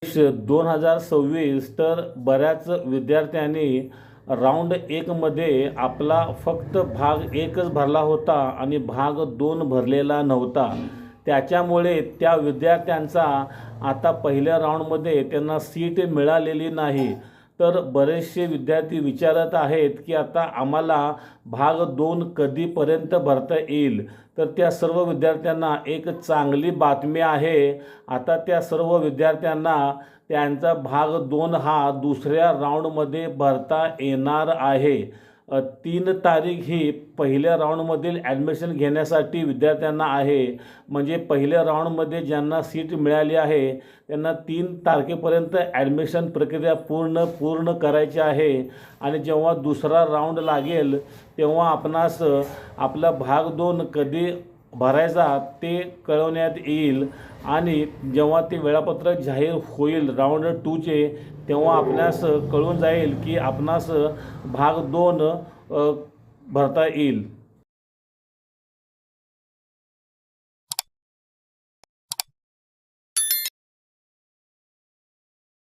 2026 तर बऱ्याच विद्यार्थ्यांनी राऊंड 1 मध्ये आपला फक्त भाग 1च भरला होता आणि भाग 2 भरलेला नव्हता। त्याच्यामुळे त्या विद्यार्थ्यांचा आता पहिल्या राऊंडमध्ये त्यांना सीट मिळालेली नाही। तर बरेचसे विद्यार्थी विचारत आहेत की आता आम्हाला भाग 2 कधीपर्यंत भरता येईल। तर त्या सर्व विद्यार्थ्यांना एक चांगली बातमी आहे। आता त्या सर्व विद्यार्थ्यांना त्यांचा भाग 2 हा दुसऱ्या राऊंडमध्ये भरता येणार आहे। 3 तारीख ही पहिल्या राऊंडमधील ॲडमिशन घेण्यासाठी विद्यार्थ्यांना आहे। म्हणजे पहिल्या राऊंडमध्ये ज्यांना सीट मिळाली आहे त्यांना 3 तारखेपर्यंत ॲडमिशन प्रक्रिया पूर्ण करायची आहे। आणि जेव्हा दुसरा राऊंड लागेल तेव्हा आपणास आपला भाग 2 कधी भरायचा ते कळवण्यात येईल। आणि जेव्हा ते वेळापत्रक जाहीर होईल राऊंड 2चे तेव्हा आपणास कळून जाईल की आपणास भाग 2 भरता येईल।